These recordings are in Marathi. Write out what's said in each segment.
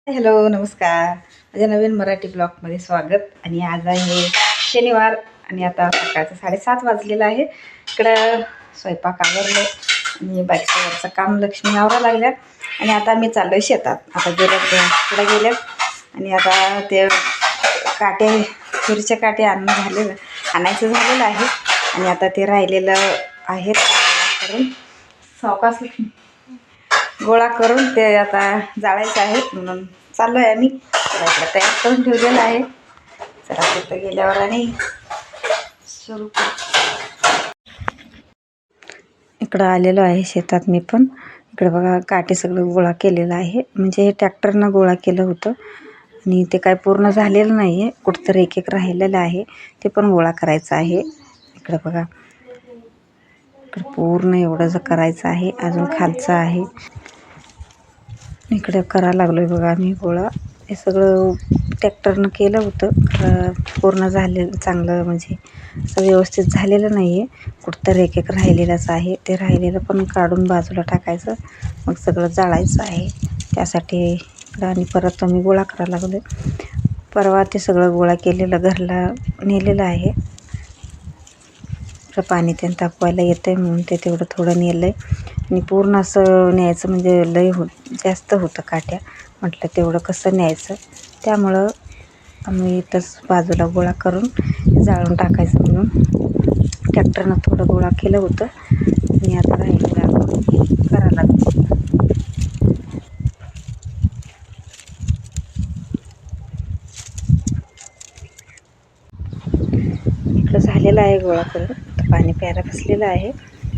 हॅलो नमस्कार. माझ्या नवीन मराठी ब्लॉगमध्ये स्वागत. आणि आज आहे शनिवार आणि आता सकाळचं 7:30 वाजलेलं आहे. इकडं स्वयंपाक आवरलं आणि बाकीचं काम लक्ष्मी आवरा लागल्या. आणि आता मी चाललो आहे शेतात. आता पुढे गेल्यात आणि आता ते काटे तुरीचे काटे आणायचं झालेलं आहे. आणि आता ते राहिलेलं आहे करून सावकाश गोळा करून ते आता जाळायचं आहे म्हणून चाललो आहे आम्ही. इकडं तयार करून ठेवलेलं आहे. चला तिथं गेल्यावर आणि सुरू इकडं आलेलो आहे शेतात मी पण. इकडं बघा काटे सगळं गोळा केलेलं आहे. म्हणजे हे ट्रॅक्टरनं गोळा केलं होतं आणि ते काय पूर्ण झालेलं नाही आहे. कुठंतरी एक एक राहिलेलं आहे. ते पण गोळा करायचं आहे. इकडं बघा इकडं पूर्ण एवढं करायचं आहे. अजून खालचं आहे. इकडे करायला लागलो आहे बघा आम्ही गोळा. हे सगळं ट्रॅक्टरनं केलं होतं खरं पूर्ण झालेलं चांगलं म्हणजे असं व्यवस्थित झालेलं नाही आहे. कुठंतरी एक एक राहिलेलंच आहे. ते राहिलेलं पण काढून बाजूला टाकायचं, मग सगळं जाळायचं आहे. त्यासाठी इकडं आणि परत आम्ही गोळा करायला लागलो आहे. परवा ते सगळं गोळा केलेलं घरला नेलेलं आहे. पाणी त्यानं तापवायला येतं आहे म्हणून ते तेवढं थोडं नेलं आहे. आणि पूर्ण असं न्यायचं म्हणजे लय जास्त होतं काट्या. म्हटलं तेवढं कसं न्यायचं, त्यामुळं आम्ही इथंच बाजूला गोळा करून जाळून टाकायचं म्हणून ट्रॅक्टरनं थोडं गोळा केलं होतं. आणि आता राहिलेलं करायला लागतं. इकडं झालेलं आहे गोळा करून. आता पाणी प्यायला बसलेलं आहे.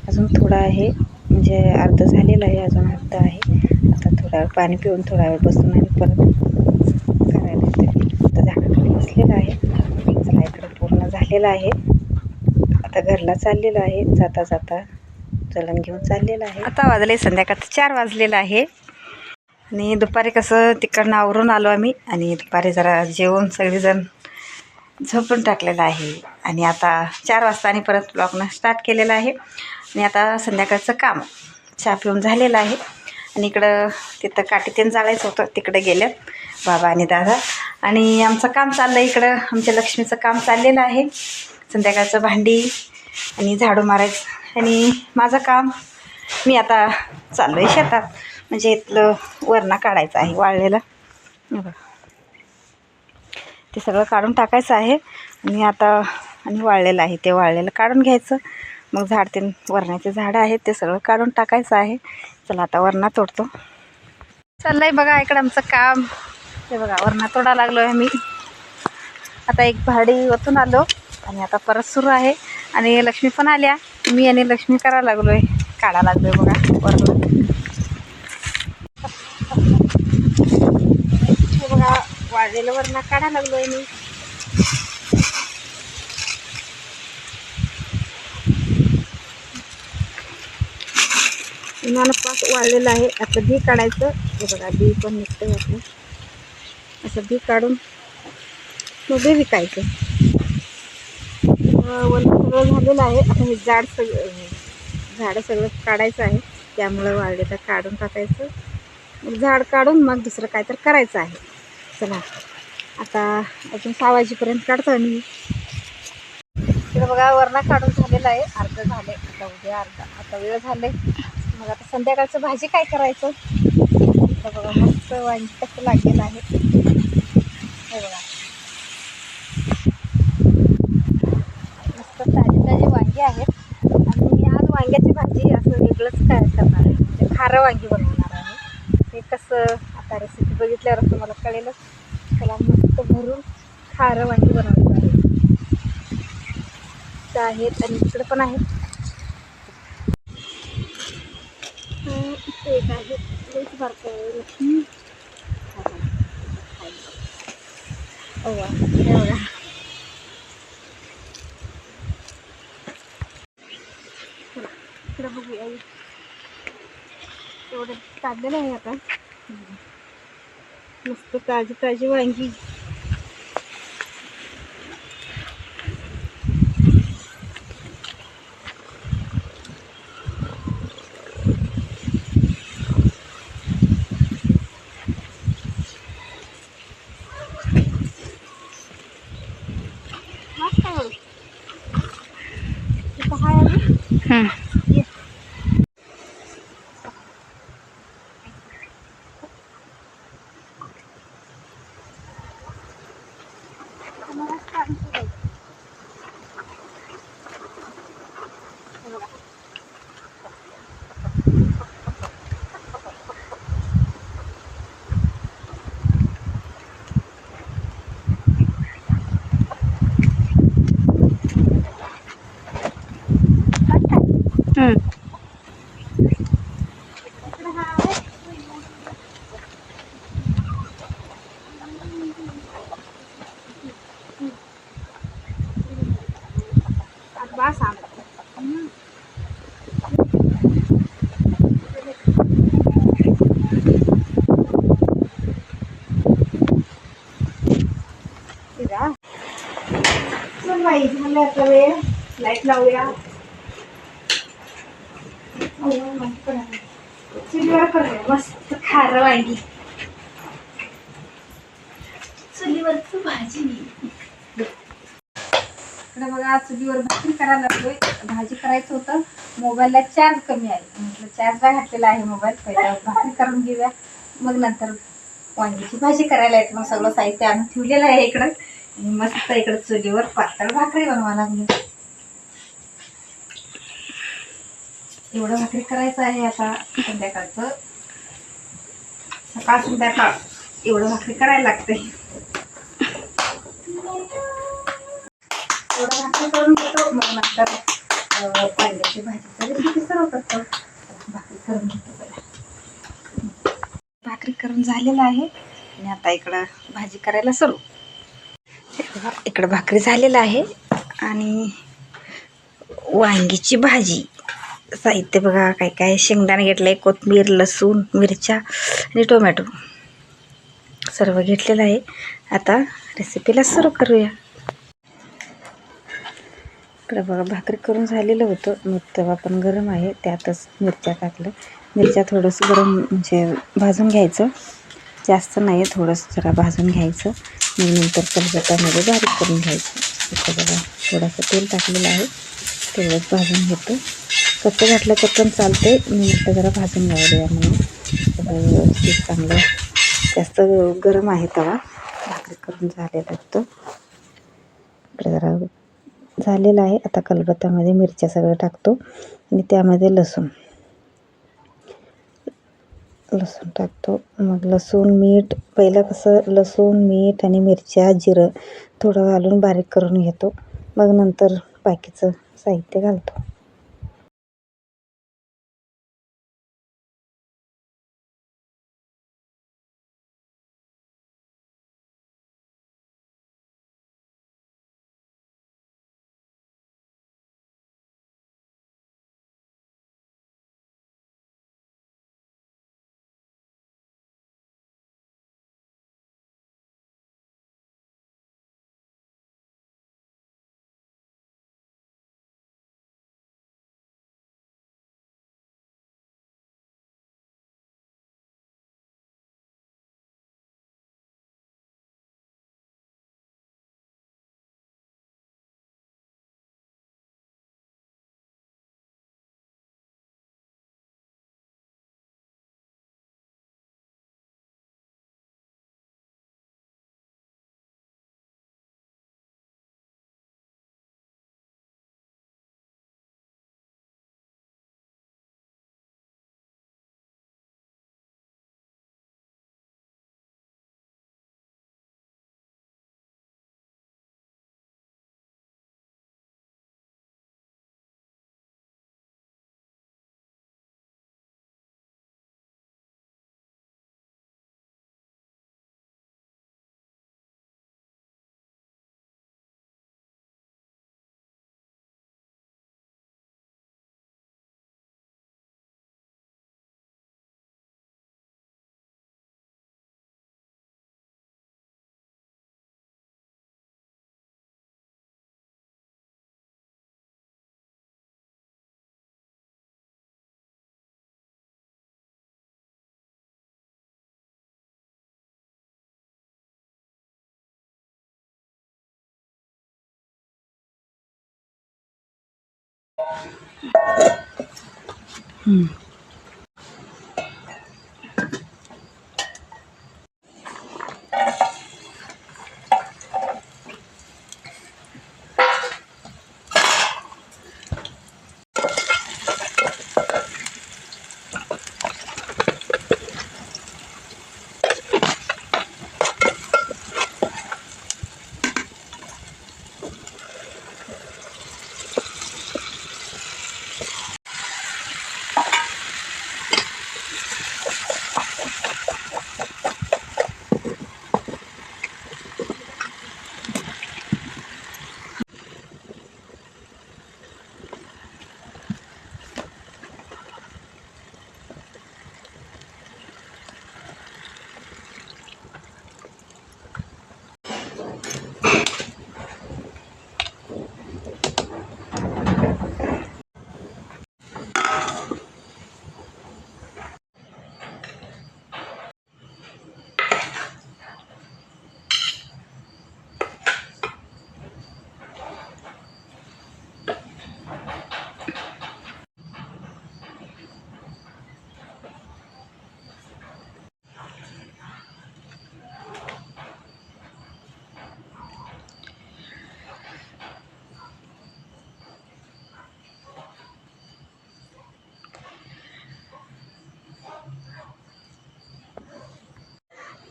अजून थोडं आहे म्हणजे अर्ध झालेलं आहे, अजून अर्ध आहे. आता थोडा वेळ पाणी पिऊन थोडा वेळ बसून आणि परत करायला येते. आता झाडाखाली बसलेलं आहे. चला इकडं पूर्ण झालेलं आहे. आता घरला चाललेलं आहे. जाता जाता जळण घेऊन चाललेलं आहे. आता वाजले संध्याकाळचं 4 वाजलेलं आहे. आणि दुपारी कसं तिकडनं आवरून आलो आम्ही आणि दुपारी जरा जेवून सगळेजण झोपून टाकलेलं आहे. आणि आता 4 वाजता आणि परत ब्लॉगनं स्टार्ट केलेलं आहे. आणि आता संध्याकाळचं काम चहा पिऊन झालेलं आहे. आणि इकडं तिथं काठी जाळायचं होतं, तिकडे गेल्यात बाबा आणि दादा. आणि आमचं काम चाललं आहे इकडं. आमच्या लक्ष्मीचं काम चाललेलं आहे. संध्याकाळचं भांडी आणि झाडू मारायचं. आणि माझं काम मी आता चाललो आहे शेतात. म्हणजे इथलं वरणा काढायचं आहे वाळलेलं. ते सगळं काढून टाकायचं आहे. आणि आता आणि वाळलेलं आहे ते वाळलेलं काढून घ्यायचं. मग वरणाचे झाडं आहेत ते सगळं काढून टाकायचं आहे. चला आता वरणा तोडतो. चाललं आहे बघा इकडं आमचं काम. ते बघा वरणा तोडा लागलो आहे मी. आता एक भाडी ओतून आलो आणि आता परत सुरू आहे. आणि लक्ष्मी पण आल्या. मी आणि लक्ष्मी करायला लागलो आहे, काढा लागलो आहे बघा वरणा. हे बघा वाळलेलं वरणा काढा लागलो आहे मी. पास वाळलेलं आहे. आता बी काढायचं. हे बघा बी पण निघतं आपलं. असं बी काढून मग बी विकायचं. सगळं झालेलं आहे. आता हे झाडं सगळं काढायचं आहे. त्यामुळं वाळलेलं काढून टाकायचं. मग झाड काढून मग दुसरं काय तर करायचं आहे. चला आता अजून 6 वाजेपर्यंत काढतो आम्ही. इकडं बघा वरणा काढून झालेला आहे. अर्ध झाले, आता उद्या आता वेळ झाले. मग आता संध्याकाळचं भाजी काय करायचं. इथं बघा मस्त वांगी कसं लागलेलं आहे. हे बघा मस्त ताजे वांगी आहेत. आणि आज वांग्याची भाजी असं वेगळंच काय करणार आहे, म्हणजे खारं वांगी बनवणार आहे. हे कसं आता रेसिपी बघितल्यावर तुम्हाला कळेलच. त्याला मस्त भरून खारं वांगी बनवायचं आहे. आहेत आणि इकडे पण आहेत. एक आहे लईच बारकं आहे लक्ष्मी. बघा इकडं बघूया एवढं काढलेलं आहे. आता मस्त ताजी वांगी. बस चल बाई, झालं आता वेळ. लाईट लावूया. चुलीवर करूया मस्त खारं वांगी. चुलीवरच भाजी. इकडे बघा, चुलीवर भाकरी करायला लागलोय. भाजी करायचं होतं, मोबाईलला चार्ज कमी आहे. म्हटलं चार्जला घातलेला आहे मोबाईल, पहिला भाकरी करून घेऊया, मग नंतर वांगीची भाजी करायला येते. मग सगळं साहित्य आणून ठेवलेलं आहे इकडं. आणि मस्त इकडं चुलीवर पातळ भाकरी बनवा लागली. एवढं भाकरी करायचं आहे आता संध्याकाळचं. सकाळ संध्याकाळ एवढं भाकरी करायला लागते. एवढं भाकरी करून घेतो, मग नंतर वांग्याची भाजीचा रेसिपी सर्व करतो. भाकरी करून घेतो पहिला. भाकरी करून झालेलं आहे आणि आता इकडं भाजी करायला सुरू. इकडं भाकरी झालेलं आहे आणि वांगीची भाजी. साहित्य बघा काय काय. शेंगदाणे घेतलं आहे, कोथिंबीर, लसूण, मिरच्या आणि टोमॅटो सर्व घेतलेलं आहे. आता रेसिपीला सुरू करूया. इकडं बघा भाकरी करून झालेलं होतं. मग तवा पण गरम आहे, त्यातच मिरच्या टाकलं. मिरच्या थोडंसं गरम म्हणजे भाजून घ्यायचं, जास्त नाही, थोडंसं जरा भाजून घ्यायचं. मग नंतर कढईमध्ये बारीक करून घ्यायचं. इकडं बघा थोडंसं तेल टाकलेलं आहे, तेवढंच भाजून घेतो. कच्चं घातलं तर पण चालते, मी म्हटलं जरा भाजून घ्यायला म्हणून. व्यवस्थित चांगलं, जास्त गरम आहे तवा. भाकरी करून झालेला होतं. इकडे जरा झालेलं आहे. आता कलबत्त्यामध्ये मिरच्या सगळं टाकतो आणि त्यामध्ये लसूण टाकतो. मग लसूण, मीठ, पहिलं कसं लसूण, मीठ आणि मिरच्या, जिरं थोडं घालून बारीक करून घेतो. मग नंतर बाकीचं साहित्य घालतो.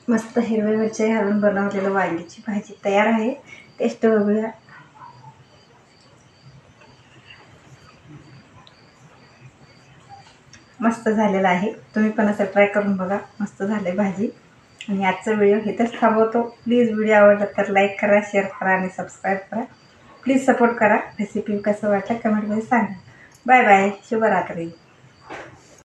मस्त हिरव्या मिरच्या घालून बनवलेलं वांग्याची भाजी तयार आहे. टेस्ट बघूया. मस्त झालेलं आहे. तुम्ही पण असं ट्राय करून बघा. मस्त झाले भाजी. आणि आजचा व्हिडिओ इथंच थांबवतो. प्लीज व्हिडिओ आवडला तर लाईक करा, शेअर करा आणि सबस्क्राईब करा. प्लीज सपोर्ट करा. रेसिपी कसं वाटलं कमेंटमध्ये सांगा. Bye bye. शुभरात्री.